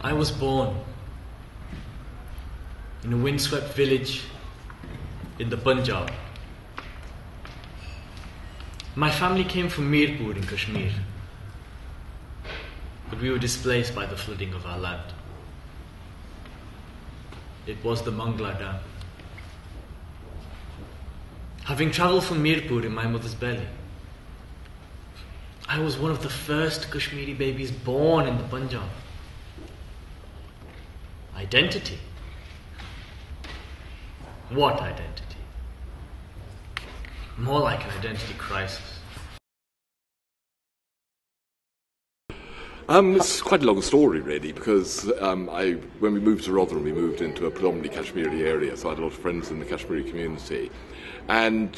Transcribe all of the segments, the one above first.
I was born in a windswept village in the Punjab. My family came from Mirpur in Kashmir, but we were displaced by the flooding of our land. It was the Mangla Dam. Having travelled from Mirpur in my mother's belly, I was one of the first Kashmiri babies born in the Punjab. Identity? What identity? More like an identity crisis. It's quite a long story, really, because when we moved to Rotherham, we moved into a predominantly Kashmiri area, so I had a lot of friends in the Kashmiri community. And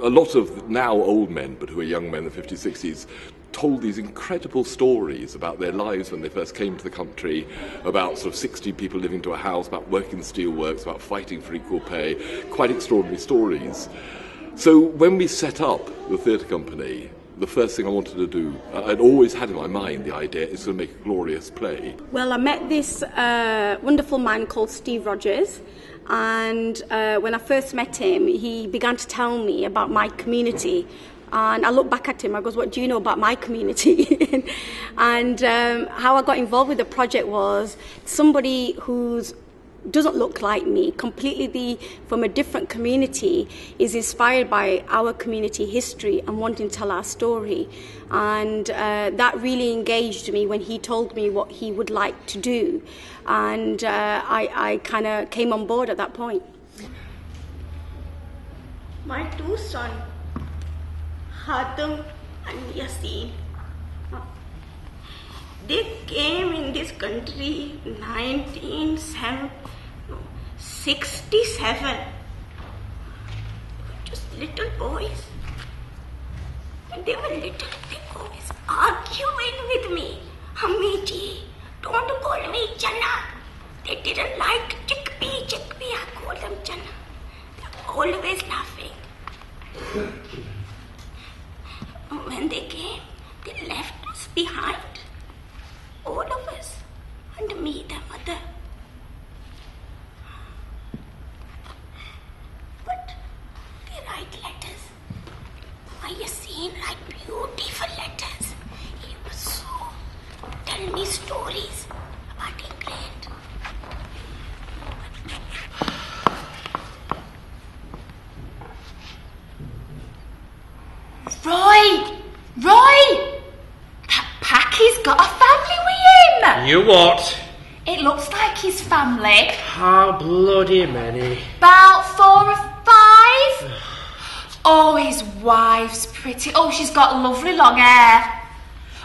a lot of now old men, but who were young men in the 50s, 60s, told these incredible stories about their lives when they first came to the country, about sort of 60 people living to a house, about working the steelworks, about fighting for equal pay, quite extraordinary stories. So when we set up the theatre company, the first thing I wanted to do, I'd always had in my mind the idea, is to make a glorious play. Well, I met this wonderful man called Steve Rogers, and when I first met him, he began to tell me about my community. And I looked back at him, I goes, what do you know about my community? And how I got involved with the project was somebody who's doesn't look like me, completely from a different community, is inspired by our community history and wanting to tell our story. And that really engaged me when he told me what he would like to do. And I kind of came on board at that point. My two sons, Hatem and Yasin, they came in this country 1967. Just little boys. When they were little, they always arguing with me. Hammi ji, don't call me Channa. They didn't like chickpea. I call them Channa. They're always laughing. When they came, they left us behind. All of us, and me, their mother. But they write letters. My Yasin write beautiful letters. He was so tell me stories about England. Roy! That Packy's got a family with him! You what? It looks like his family. How bloody many? About 4 or 5. Oh, his wife's pretty. Oh, she's got lovely long hair.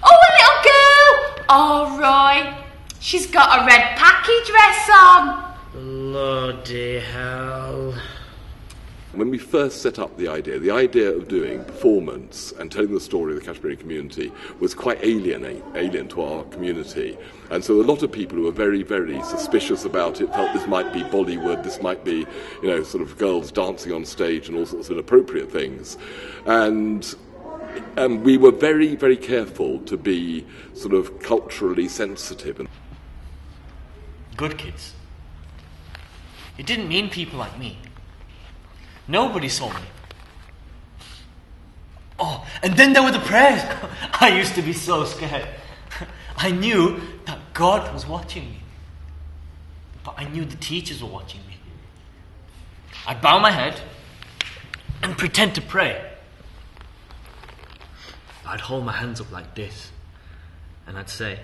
Oh, a little girl! Oh, Roy, she's got a red Packy dress on. Bloody hell. When we first set up the idea of doing performance and telling the story of the Kashmiri community was quite alien to our community. And so a lot of people who were very, very suspicious about it felt this might be Bollywood, this might be, sort of girls dancing on stage and all sorts of inappropriate things. And we were very, very careful to be sort of culturally sensitive. Good kids. It didn't mean people like me. Nobody saw me. Oh, and then there were the prayers. I used to be so scared. I knew that God was watching me. But I knew the teachers were watching me. I'd bow my head and pretend to pray. I'd hold my hands up like this. And I'd say,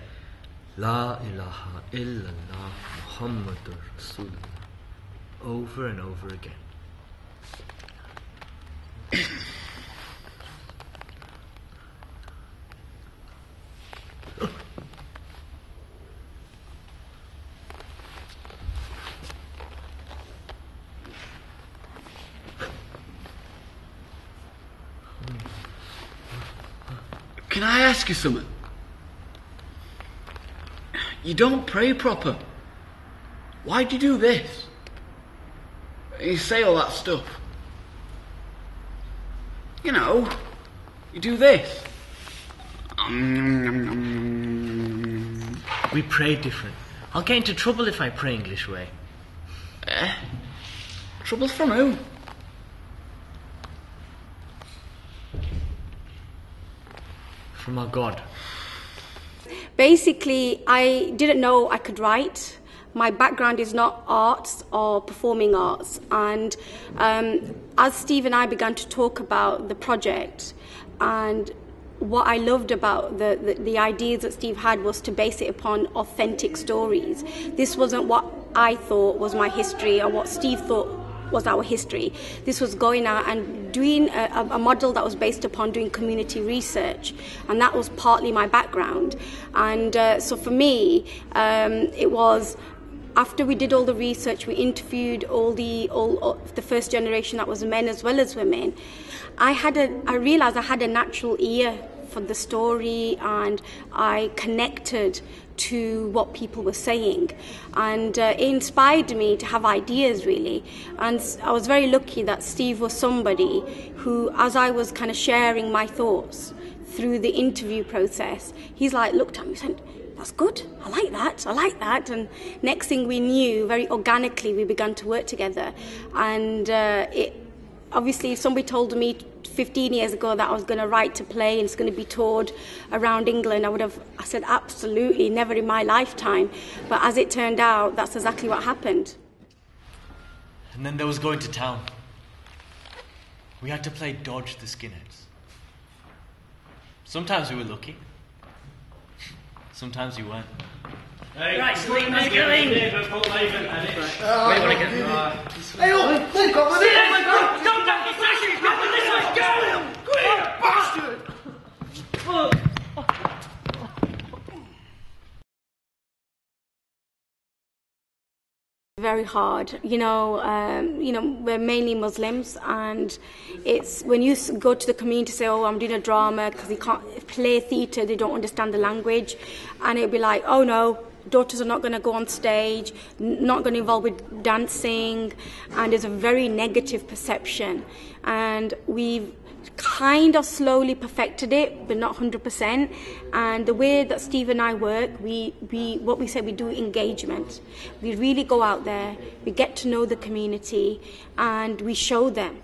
La ilaha illallah Muhammadur Rasulullah. Over and over again. Can I ask you something? You don't pray proper. Why do you do this? You say all that stuff. You do this. We pray different. I'll get into trouble if I pray English way. Trouble from who? From our God. Basically, I didn't know I could write. My background is not arts or performing arts. And as Steve and I began to talk about the project, and what I loved about the ideas that Steve had was to base it upon authentic stories. This wasn't what I thought was my history or what Steve thought was our history. This was going out and doing a model that was based upon doing community research, and that was partly my background. And so for me, it was, after we did all the research, we interviewed all the first generation, that was men as well as women. I realized I had a natural ear for the story, and I connected to what people were saying, and it inspired me to have ideas, really. And I was very lucky that Steve was somebody who, as I was kind of sharing my thoughts through the interview process, he's like looked at me and said, "That's good, I like that." And next thing we knew, very organically we began to work together. And obviously, if somebody told me 15 years ago that I was going to write a play and it's going to be toured around England, I said absolutely, never in my lifetime. But as it turned out, that's exactly what happened. And then there was going to town. We had to play dodge the skinheads. Sometimes we were lucky. Sometimes we weren't. Hey, right, sweet, let's go in. Hey, they've got with it. Go back to session. Go this way. Go, bastard. Very hard, we're mainly Muslims, and it's when you go to the community say, "Oh, I'm doing a drama," because they can't play theatre, they don't understand the language, and it'll be like, "Oh no, daughters are not going to go on stage, not going to involve with dancing," and there's a very negative perception. And we've kind of slowly perfected it, but not 100%. And the way that Steve and I work, we do engagement. We really go out there, we get to know the community, and we show them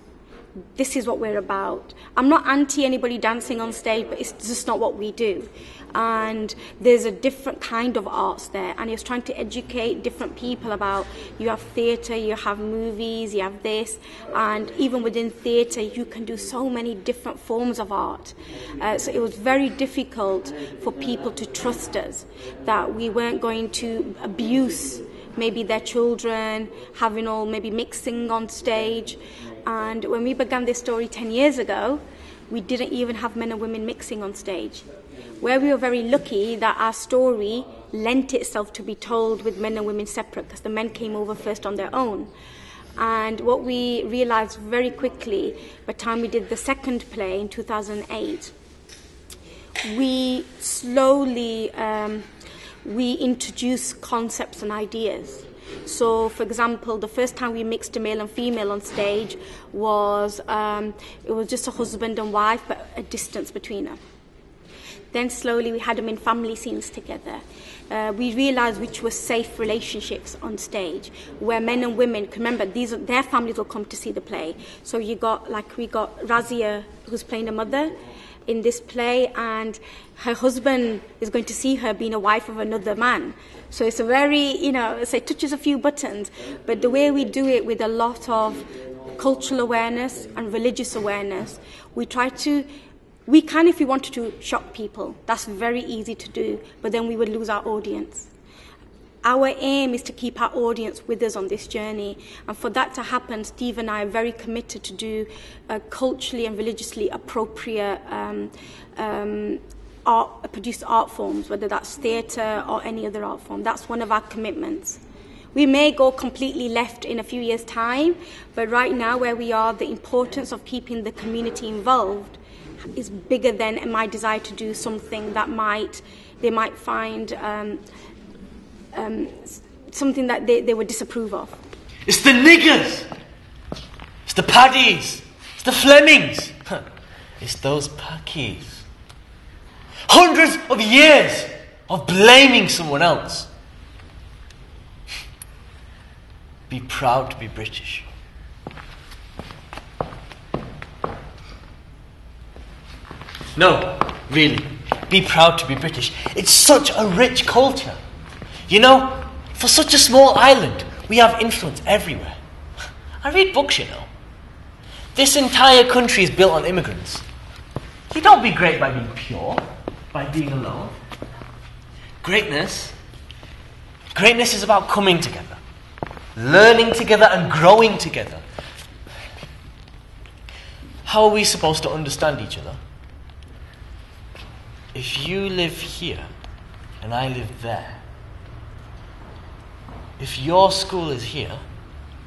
this is what we're about. I'm not anti anybody dancing on stage, but it's just not what we do. And there's a different kind of arts there, and it's trying to educate different people about, you have theatre, you have movies, you have this, and even within theatre you can do so many different forms of art. So it was very difficult for people to trust us, that we weren't going to abuse maybe their children, having all maybe mixing on stage. And when we began this story 10 years ago, we didn't even have men and women mixing on stage. Where we were very lucky that our story lent itself to be told with men and women separate, because the men came over first on their own. And what we realised very quickly, by the time we did the second play in 2008, we slowly we introduced concepts and ideas. So, for example, the first time we mixed a male and female on stage was it was just a husband and wife, but a distance between them. Then slowly we had them in family scenes together. We realised which were safe relationships on stage, where men and women, remember, their families will come to see the play. So we got Razia, who's playing a mother in this play, and her husband is going to see her being a wife of another man. So it's a very, it touches a few buttons, but the way we do it with a lot of cultural awareness and religious awareness, we can, if we wanted to, shock people. That's very easy to do, but then we would lose our audience. Our aim is to keep our audience with us on this journey, and for that to happen, Steve and I are very committed to do culturally and religiously appropriate produced art forms, whether that's theatre or any other art form. That's one of our commitments. We may go completely left in a few years' time, but right now where we are, the importance of keeping the community involved is bigger than my desire to do something that they might find something that they would disapprove of. It's the niggers! It's the paddies! It's the Flemings! It's those packies. Hundreds of years of blaming someone else. Be proud to be British. No, really. Be proud to be British. It's such a rich culture. You know, for such a small island, we have influence everywhere. I read books, you know. This entire country is built on immigrants. You don't be great by being pure, by being alone. Greatness is about coming together, learning together and growing together. How are we supposed to understand each other? If you live here and I live there, if your school is here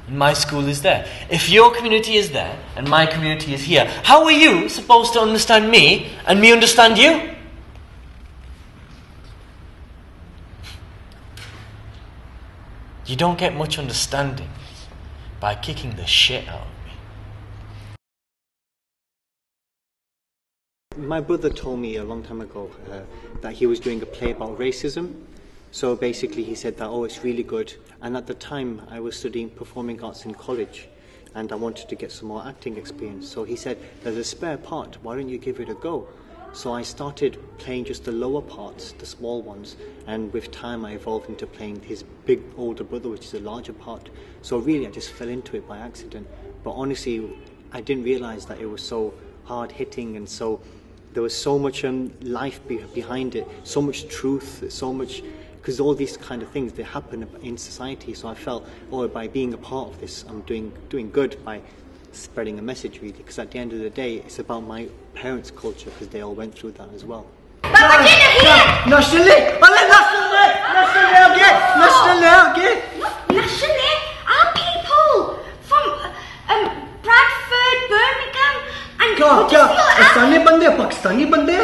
and my school is there, if your community is there and my community is here, how are you supposed to understand me and me understand you? You don't get much understanding by kicking the shit out of me. My brother told me a long time ago that he was doing a play about racism. So basically he said that, oh, it's really good. And at the time I was studying performing arts in college and I wanted to get some more acting experience. So he said, there's a spare part, why don't you give it a go? So I started playing just the lower parts, the small ones, and with time I evolved into playing his big older brother, which is a larger part. So really I just fell into it by accident. But honestly, I didn't realise that it was so hard hitting, and so there was so much life behind it, so much truth, so much, because all these kind of things, they happen in society. So I felt, oh, by being a part of this, I'm doing good by spreading a message, really, because at the end of the day it's about my parents' culture, because they all went through that as well. Nationally, our people from Bradford, Birmingham, and Pakistani bande?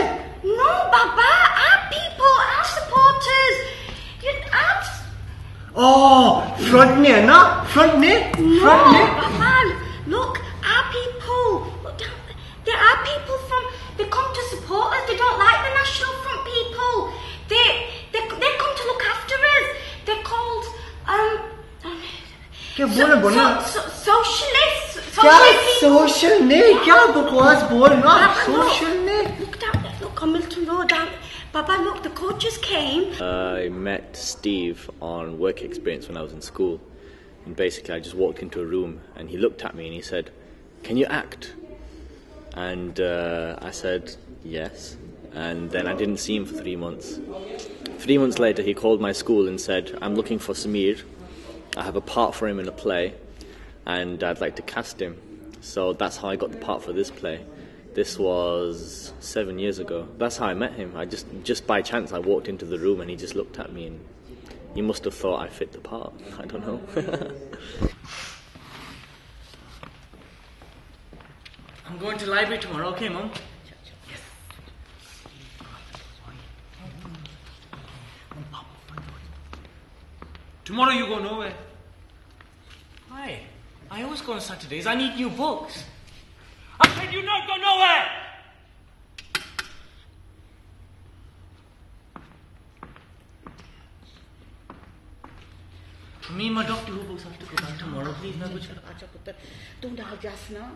No, Baba, our people, our supporters. Oh, front ne, na? Front ne? No, Baba, look, our people. Look down. There are people they come to support us. They don't like the National Front people. They come to look after us. They're called socialists. Social ne? Kya bakwas bolna? Social ne? Look down there. Look on Milton Road down. Baba, look, the coaches came. I met Steve on work experience when I was in school. And basically I just walked into a room and he looked at me and he said, "Can you act?" And I said, "Yes." And then I didn't see him for 3 months. 3 months later he called my school and said, "I'm looking for Samir. I have a part for him in a play and I'd like to cast him." So that's how I got the part for this play. This was 7 years ago. That's how I met him. I just by chance I walked into the room and he just looked at me and he must have thought I fit the part. I don't know. I'm going to the library tomorrow, okay, Mum? Yes. Tomorrow you go nowhere. Why? I always go on Saturdays. I need new books. I said you not go nowhere! Me and my Doctor Who books have to go back tomorrow, please. Don't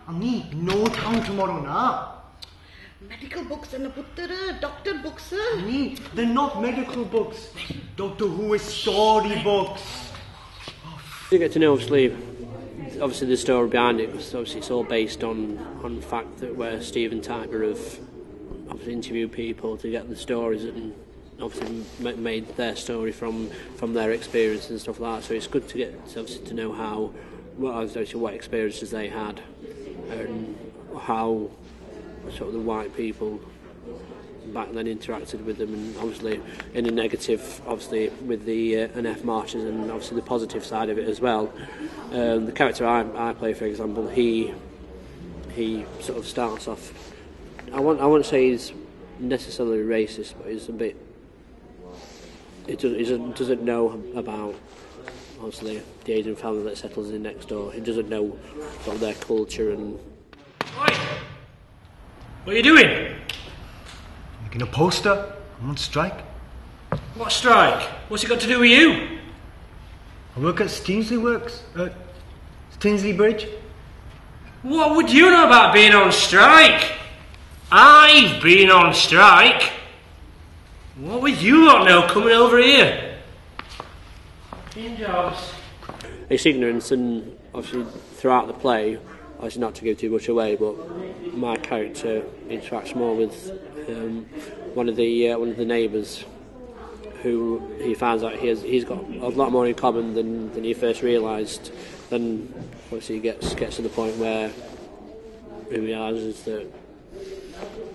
Amni, no town tomorrow, na. Medical books and doctor books. Amni, they're not medical books. Doctor Who is story books. You get to know, obviously the story behind it. Obviously, it's all based on the fact that where Steve and Tiber have obviously interviewed people to get the stories and obviously made their story from their experience and stuff like that. So it's good to get obviously to know what experiences they had and how sort of the white people back then interacted with them, and obviously in a negative, obviously with the NF marches, and obviously the positive side of it as well. The character I play, for example, he sort of starts off. I won't say he's necessarily racist, but he's a bit. He doesn't know about obviously the Asian family that settles in next door. He doesn't know sort of their culture and. Oi! What are you doing? Making a poster. I'm on strike. What strike? What's it got to do with you? I work at Steensley Works, Steensley Bridge. What would you know about being on strike? I've been on strike. What would you lot know coming over here? It's ignorance, and obviously throughout the play, obviously not to give too much away, but my character interacts more with one of the neighbours, who he finds out he's got a lot more in common than he first realised. Then obviously he gets to the point where he realises that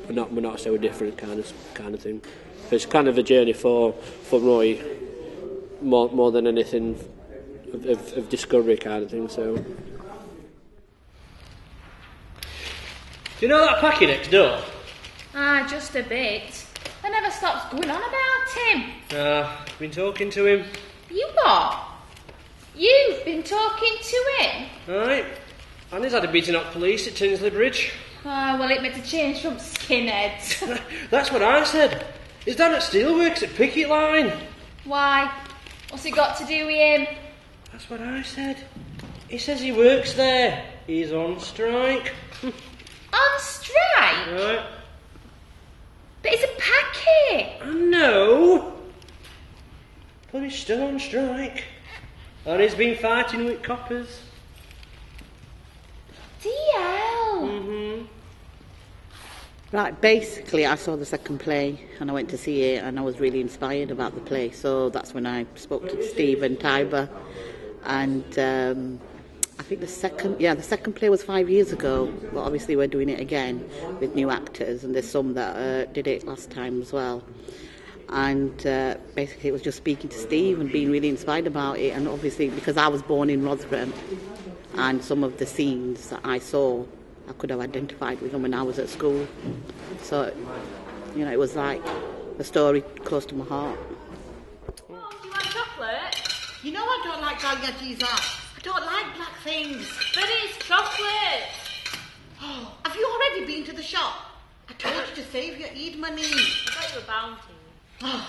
we're not so different, kind of thing. So it's kind of a journey for Roy, more than anything of discovery, kind of thing. So. Do you know that packy next door? Just a bit. I never stops going on about him. I've been talking to him. You what? You've been talking to him? Right. And he's had a beating up police at Tinsley Bridge. Well, it made a change from skinheads. That's what I said. He's down at Steelworks at Picket Line. Why? What's it got to do with him? That's what I said. He says he works there. He's on strike. On strike? Right. But it's a packet. I know. But he's still on strike. And he's been fighting with coppers. DL. Right, basically I saw the second play and I went to see it and I was really inspired about the play, so that's when I spoke to Steve and Tiber, and I think the second play was 5 years ago, but obviously we're doing it again with new actors, and there's some that did it last time as well. And basically it was just speaking to Steve and being really inspired about it, and obviously because I was born in Rotherham, and some of the scenes that I saw I could have identified with them when I was at school. So, you know, it was like a story close to my heart. Mom, do you want chocolate? You know I don't like galgajis. I don't like black things. But it's chocolate. Oh, have you already been to the shop? I told you to save your Eid money. I thought you were bound to. Oh.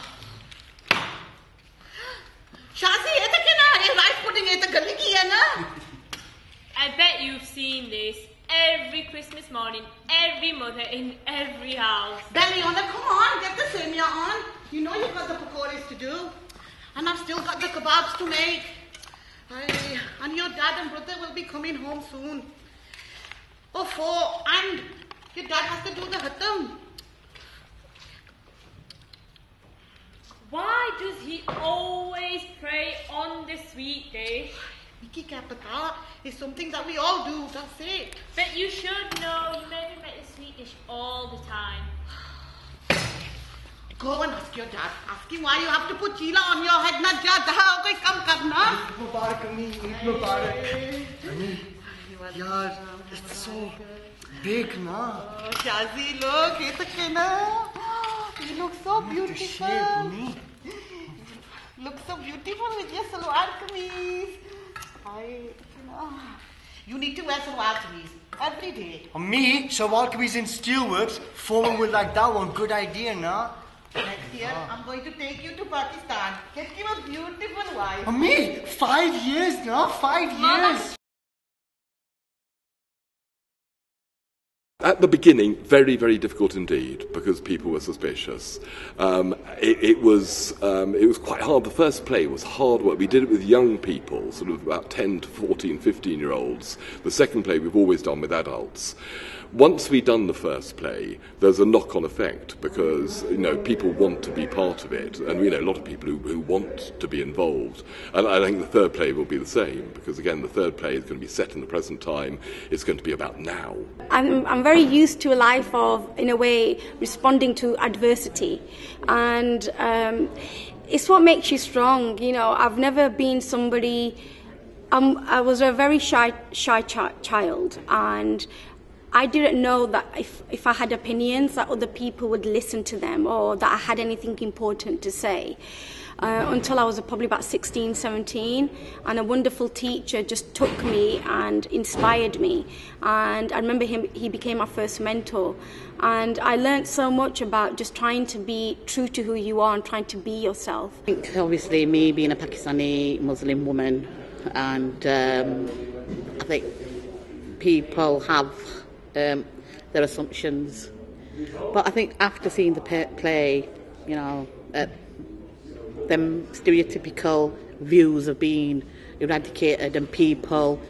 Shazi, it's a rice pudding, it's a galigi, na? I bet you've seen this every Christmas morning, every mother in every house. Belliona, come on, get the semia on. You know you've got the pakoras to do. And I've still got the kebabs to make. And your dad and brother will be coming home soon. And your dad has to do the hatam. Why does he always pray on the sweet day? Nikki Kapata is something that we all do, that's it. But you should know, you make him make the sweet dish all the time. Go and ask your dad. Ask him why you have to put chila on your head. Na jada, koi kam karna. Eid Mubarak, Ami. Eid Mubarak. Ami, yaar, it's so big, na? Oh, Shazi, look, it's na. You look so beautiful. Look so beautiful with your salwar kameez. You need to wear salwar kameez every day. Me, salwar kameez in Steelworks, forming with like that one. Good idea, na? Next year, I'm going to take you to Pakistan. Get you a beautiful wife. Me, 5 years, na? 5 years. At the beginning, very, very difficult indeed, because people were suspicious. It was quite hard. The first play was hard work. We did it with young people, sort of about 10 to 14, 15-year-olds. The second play we've always done with adults. Once we'd done the first play, there's a knock-on effect, because, you know, people want to be part of it, and we know a lot of people who want to be involved. And I think the third play will be the same, because again, the third play is going to be set in the present time. It's going to be about now. I'm very used to a life of, in a way, responding to adversity, and it's what makes you strong. You know, I've never been somebody. I was a very shy child, and I didn't know that if I had opinions, that other people would listen to them, or that I had anything important to say. Until I was probably about 16, 17, and a wonderful teacher just took me and inspired me. And I remember he became my first mentor. And I learned so much about just trying to be true to who you are and trying to be yourself. I think obviously me being a Pakistani Muslim woman, and I think people have their assumptions. But I think after seeing the play, you know, them stereotypical views of being eradicated, and people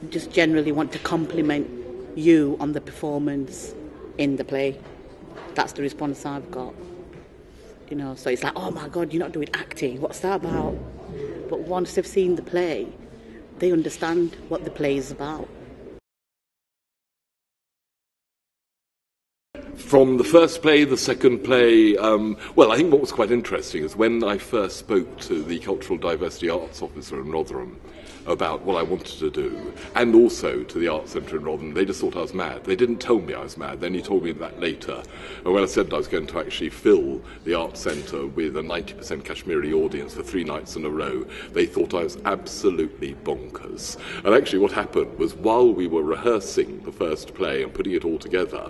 just generally want to compliment you on the performance in the play. That's the response I've got. You know, so it's like, oh my God, you're not doing acting. What's that about? But once they've seen the play, they understand what the play is about. From the first play, the second play, well, I think what was quite interesting is when I first spoke to the Cultural Diversity Arts Officer in Rotherham about what I wanted to do, and also to the Arts Centre in Rotherham, they just thought I was mad. They didn't tell me I was mad, then he told me that later. And when I said I was going to actually fill the Arts Centre with a 90% Kashmiri audience for 3 nights in a row, they thought I was absolutely bonkers. And actually what happened was, while we were rehearsing the first play and putting it all together,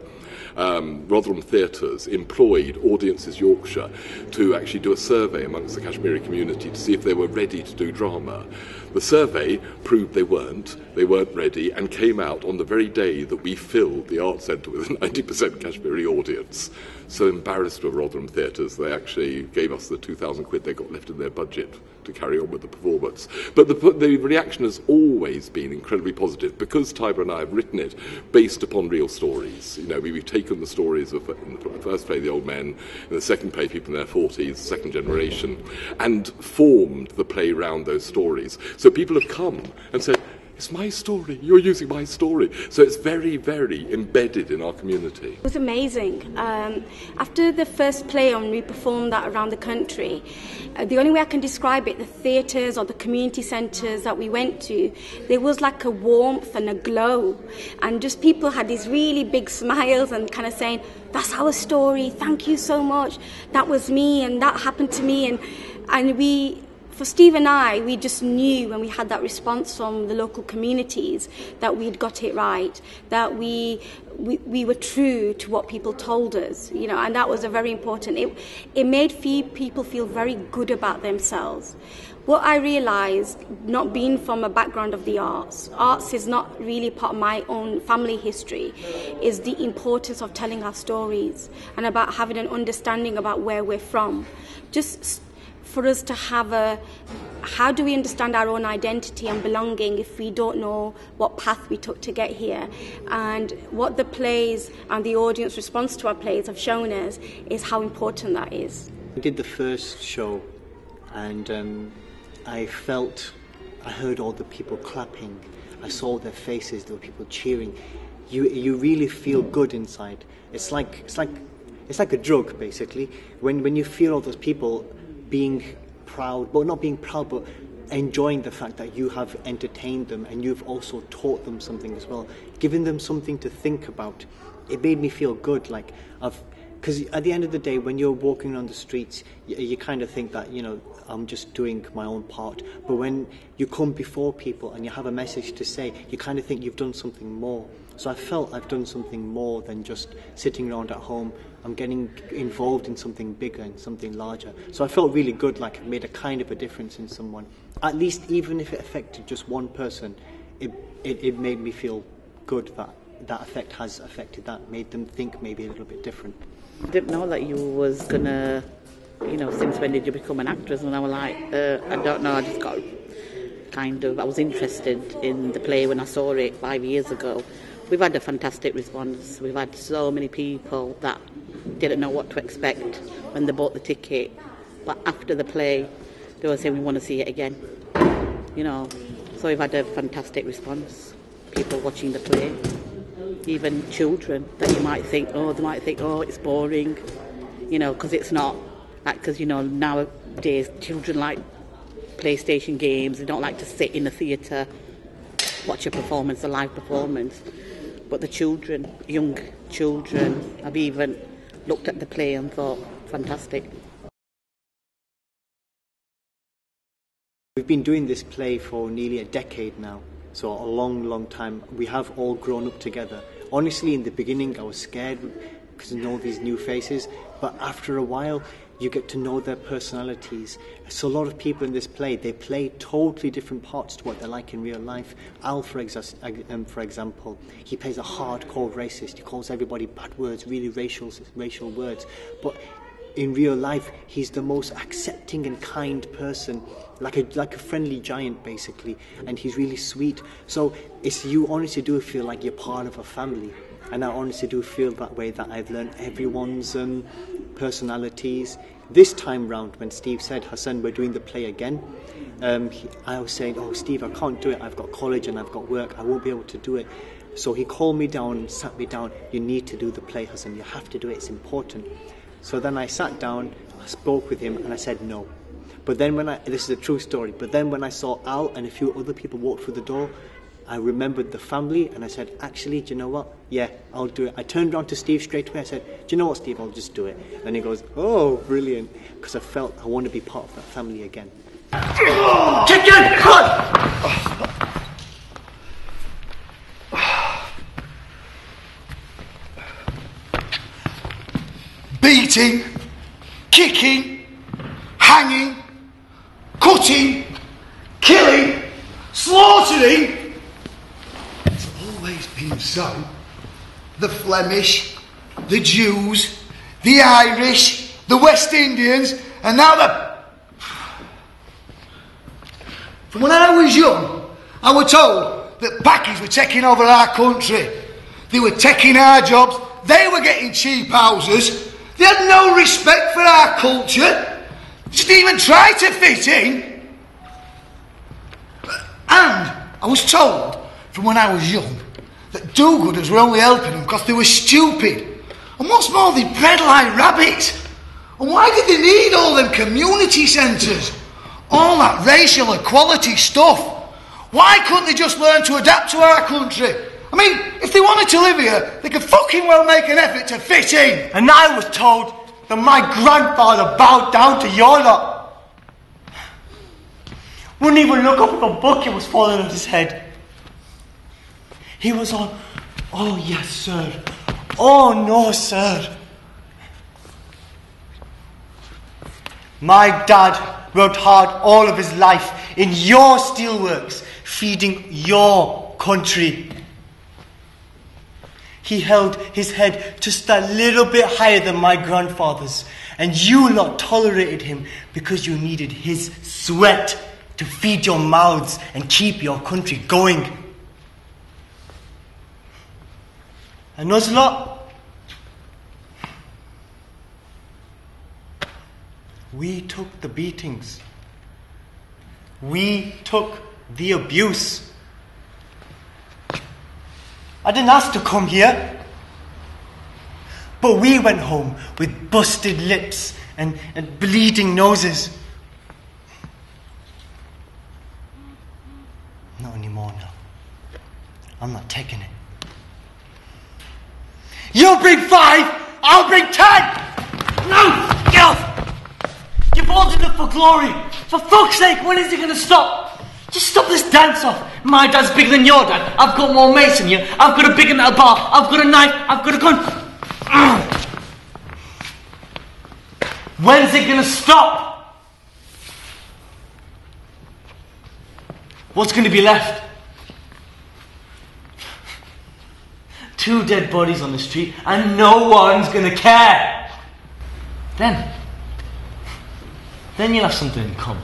Rotherham Theatres employed Audiences Yorkshire to actually do a survey amongst the Kashmiri community to see if they were ready to do drama. The survey proved they weren't ready, and came out on the very day that we filled the Arts Centre with a 90% Kashmiri audience. So embarrassed were Rotherham Theatres, they actually gave us the 2,000 quid they got left in their budget to carry on with the performance. But the reaction has always been incredibly positive, because Tiber and I have written it based upon real stories. You know, we've taken the stories of, in the first play, the old men, in the second play, people in their 40s, second generation, and formed the play around those stories. So people have come and said, it's my story, you're using my story. So it's very, very embedded in our community. It was amazing. After the first play, when we performed that around the country, the only way I can describe it, the theatres or the community centres that we went to, there was like a warmth and a glow. And just people had these really big smiles and kind of saying, that's our story, thank you so much. That was me and that happened to me. And we... For Steve and I, we just knew when we had that response from the local communities that we'd got it right, that we were true to what people told us, you know, and that was a very important. It made people feel very good about themselves. What I realised, not being from a background of the arts is not really part of my own family history, is the importance of telling our stories and about having an understanding about where we're from. Just for us to have how do we understand our own identity and belonging if we don't know what path we took to get here? And what the plays and the audience response to our plays have shown us is how important that is. I did the first show, and I heard all the people clapping, I saw their faces, there were people cheering. You really feel good inside. It's like a drug, basically. When you feel all those people being proud, but not being proud, but enjoying the fact that you have entertained them and you've also taught them something as well, giving them something to think about. It made me feel good, because at the end of the day, when you're walking on the streets, you kind of think that, you know, I'm just doing my own part. But when you come before people and you have a message to say, you kind of think you've done something more. So I felt I've done something more than just sitting around at home. I'm getting involved in something bigger and something larger. So I felt really good, like I made a kind of a difference in someone. At least even if it affected just one person, it made me feel good that effect has affected that, made them think maybe a little bit different. I didn't know that you was gonna, you know, since when did you become an actress? And I was like, I don't know, I just got I was interested in the play when I saw it 5 years ago. We've had a fantastic response. We've had so many people that didn't know what to expect when they bought the ticket. But after the play, they were saying, we want to see it again. You know, so we've had a fantastic response. People watching the play. Even children that you might think, oh, it's boring. You know, because it's not. Because, you know, nowadays children like PlayStation games. They don't like to sit in a theatre, watch a performance, a live performance. but the children, young children, have even looked at the play and thought, fantastic. We've been doing this play for nearly a decade now, so a long time. We have all grown up together. Honestly, in the beginning I was scared because of all these new faces, but after a while you get to know their personalities. So a lot of people in this play, they play totally different parts to what they're like in real life. Al, for example, he plays a hardcore racist. He calls everybody bad words, really racial words. But in real life, he's the most accepting and kind person, like a friendly giant, basically. And he's really sweet. So you honestly do feel like you're part of a family. And I honestly do feel that way, that I've learned everyone's personalities. This time round, when Steve said, Hassan, we're doing the play again, I was saying, oh, Steve, I can't do it. I've got college and I've got work. I won't be able to do it. So he called me down and sat me down. You need to do the play, Hassan. You have to do it. It's important. So then I sat down, I spoke with him, and I said no. But then this is a true story, but then when I saw Al and a few other people walk through the door, I remembered the family, and I said, actually, do you know what? Yeah, I'll do it. I turned around to Steve straight away. I said, do you know what, Steve? I'll just do it. And he goes, oh, brilliant. Because I felt I want to be part of that family again. Chicken! Beating, kicking, hanging, cutting, killing, slaughtering. It's always been so. The Flemish, the Jews, the Irish, the West Indians, and now the... From when I was young, I was told that Pakis were taking over our country. They were taking our jobs. They were getting cheap houses. They had no respect for our culture. Didn't even try to fit in. And I was told from when I was young that do-gooders were only helping them because they were stupid. And what's more, they bred like rabbits. And why did they need all them community centres? All that racial equality stuff. Why couldn't they just learn to adapt to our country? I mean, if they wanted to live here, they could fucking well make an effort to fit in. And I was told that my grandfather bowed down to your lot. Wouldn't even look up if a bucket was falling on his head. He was on, oh yes sir, oh no sir. My dad worked hard all of his life in your steelworks, feeding your country. He held his head just a little bit higher than my grandfather's, and you lot tolerated him because you needed his sweat to feed your mouths and keep your country going. And us lot, we took the beatings. We took the abuse. I didn't ask to come here. But we went home with busted lips and bleeding noses. Not anymore now. I'm not taking it. You'll bring 5, I'll bring 10! No! Get off! You've all done it for glory. For fuck's sake, when is it going to stop? Just stop this dance off. My dad's bigger than your dad. I've got more mates than you. I've got a bigger metal bar. I've got a knife. I've got a gun. When's it going to stop? What's going to be left? 2 dead bodies on the street and no one's going to care. Then you'll have something in common.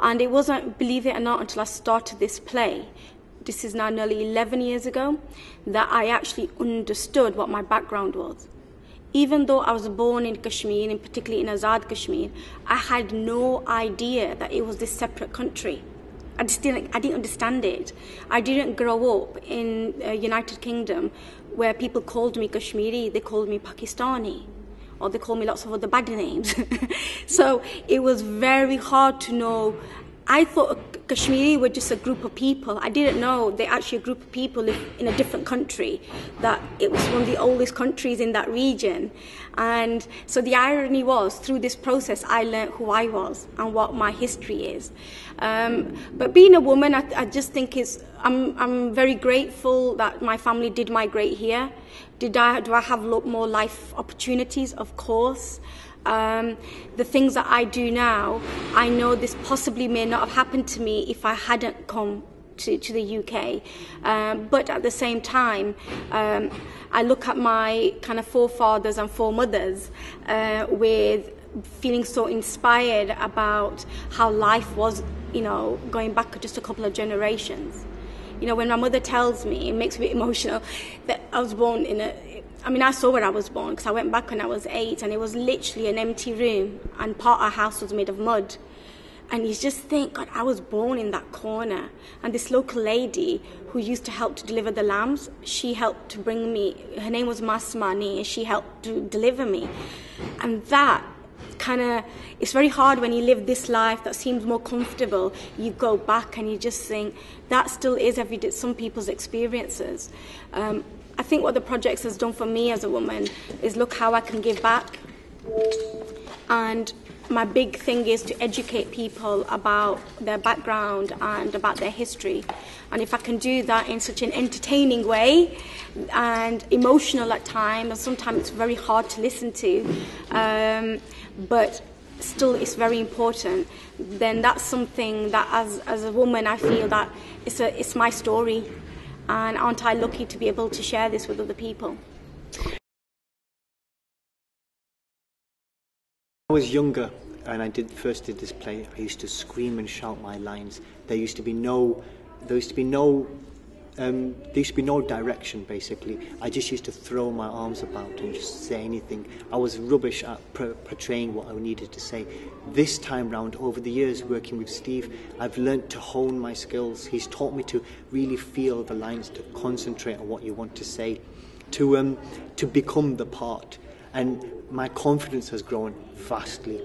And it wasn't, believe it or not, until I started this play, this is now nearly 11 years ago, that I actually understood what my background was. Even though I was born in Kashmir, and particularly in Azad Kashmir, I had no idea that it was this separate country. I didn't understand it. I didn't grow up in United Kingdom where people called me Kashmiri, they called me Pakistani, or they called me lots of other bad names. So it was very hard to know. I thought Kashmiri were just a group of people. I didn't know they're actually a group of people live in a different country, that it was one of the oldest countries in that region. And so the irony was, through this process, I learned who I was and what my history is. But being a woman, I just think I'm very grateful that my family did migrate here. Do I have a lot more life opportunities? Of course. The things that I do now, I know this possibly may not have happened to me if I hadn't come to the UK. But at the same time, I look at my kind of forefathers and foremothers with feeling so inspired about how life was, going back just a couple of generations. When my mother tells me, it makes me a bit emotional, that I was born I saw where I was born because I went back when I was 8 and it was literally an empty room and part of our house was made of mud. And you just think, God, I was born in that corner. And this local lady who used to help to deliver the lambs, she helped to bring me, her name was Masmani, and she helped to deliver me. And that it's very hard when you live this life that seems more comfortable. You go back and you just think, that still is some people's experiences. I think what the project has done for me as a woman is look how I can give back. And my big thing is to educate people about their background and about their history. And if I can do that in such an entertaining way and emotional at times, and sometimes it's very hard to listen to, but still it's very important, then that's something that as a woman I feel that it's my story. And aren't I lucky to be able to share this with other people? I was younger and I first did this play. I used to scream and shout my lines. There used to be no direction, basically. I just used to throw my arms about and just say anything. I was rubbish at portraying what I needed to say. This time round, over the years working with Steve, I've learnt to hone my skills. He's taught me to really feel the lines, to concentrate on what you want to say, to become the part. And my confidence has grown vastly.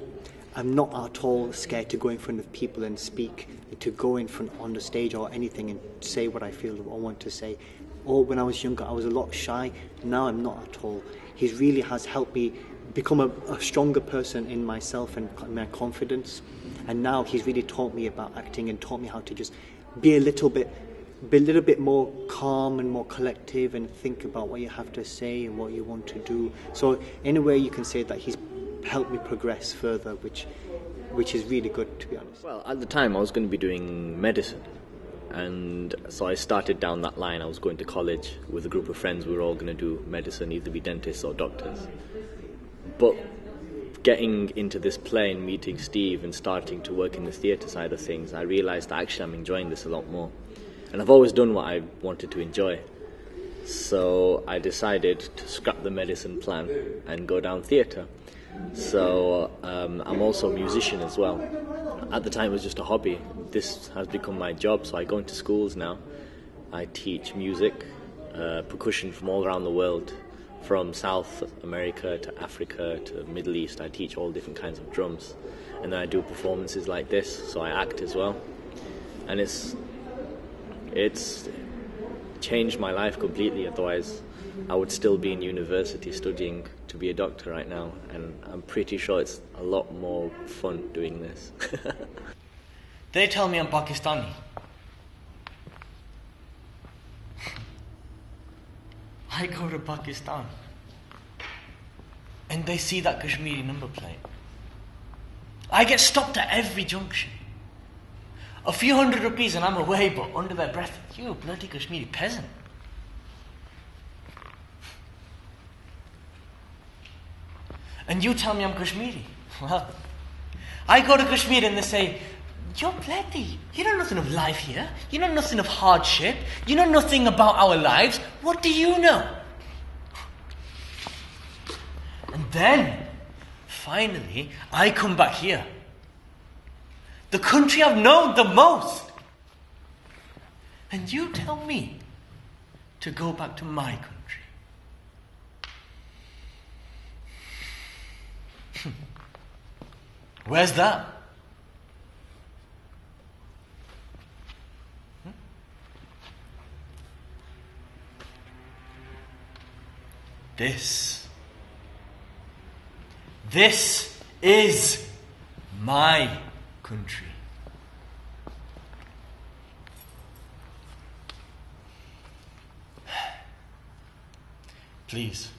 I'm not at all scared to go in front of people and speak, to go in front on the stage or anything and say what I feel or want to say. Or when I was younger, I was a lot shy. Now I'm not at all. He really has helped me become a stronger person in myself and my confidence. And now he's really taught me about acting and taught me how to just be a little bit more calm and more collective and think about what you have to say and what you want to do. So in a way you can say that he's helped me progress further, which is really good, to be honest. Well, at the time I was going to be doing medicine, and so I started down that line. I was going to college with a group of friends. We were all going to do medicine, either be dentists or doctors. But getting into this play and meeting Steve and starting to work in the theatre side of things, I realised that actually I'm enjoying this a lot more. And I've always done what I wanted to enjoy. So I decided to scrap the medicine plan and go down theatre. So I'm also a musician as well. At the time it was just a hobby. This has become my job, so I go into schools now. I teach music, percussion from all around the world, from South America to Africa to Middle East. I teach all different kinds of drums. And then I do performances like this, so I act as well. And it's changed my life completely. Otherwise I would still be in university studying to be a doctor right now, and I'm pretty sure it's a lot more fun doing this. They tell me I'm Pakistani. I go to Pakistan and they see that Kashmiri number plate. I get stopped at every junction. A few ₹100 and I'm away, but under their breath, you bloody Kashmiri peasant. And you tell me I'm Kashmiri. Well, I go to Kashmir and they say, you're bloody, you know nothing of life here. You know nothing of hardship. You know nothing about our lives. What do you know? And then, finally, I come back here. The country I've known the most. And you tell me to go back to my country. Where's that? This is my country. Please,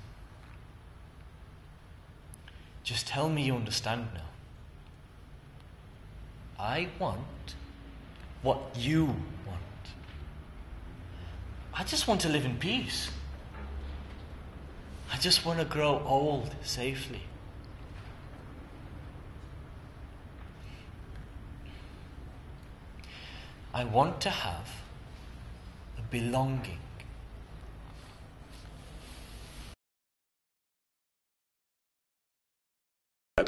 just tell me you understand now. I want what you want. I just want to live in peace. I just want to grow old safely. I want to have a belonging.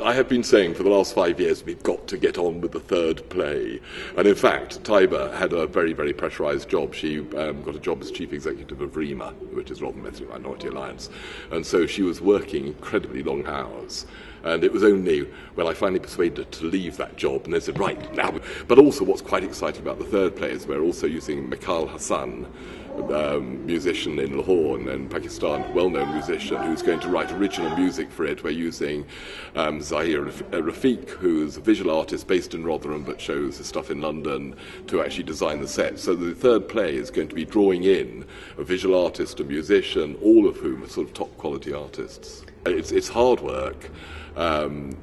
I have been saying for the last 5 years we've got to get on with the third play. And in fact, Tiber had a very, very pressurised job. She got a job as chief executive of REMA, which is Rotherham Ethnic Minority Alliance. And so she was working incredibly long hours. And it was only when I finally persuaded her to leave that job, and they said, right, now. But also what's quite exciting about the third play is we're also using Mikhail Hassan, musician in Lahore and Pakistan, well-known musician, who's going to write original music for it. We're using Zahir Rafiq, who's a visual artist based in Rotherham but shows his stuff in London, to actually design the set. So the third play is going to be drawing in a visual artist, a musician, all of whom are sort of top-quality artists. It's hard work.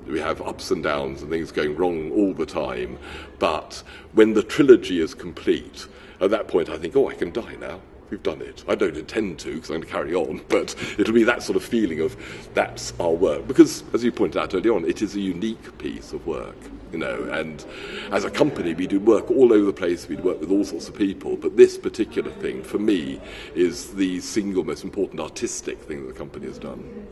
We have ups and downs and things going wrong all the time, but when the trilogy is complete, at that point I think, oh, I can die now. We've done it. I don't intend to, because I'm going to carry on, but it'll be that sort of feeling of that's our work. Because, as you pointed out earlier on, it is a unique piece of work, you know, and as a company we do work all over the place, we work with all sorts of people, but this particular thing, for me, is the single most important artistic thing that the company has done.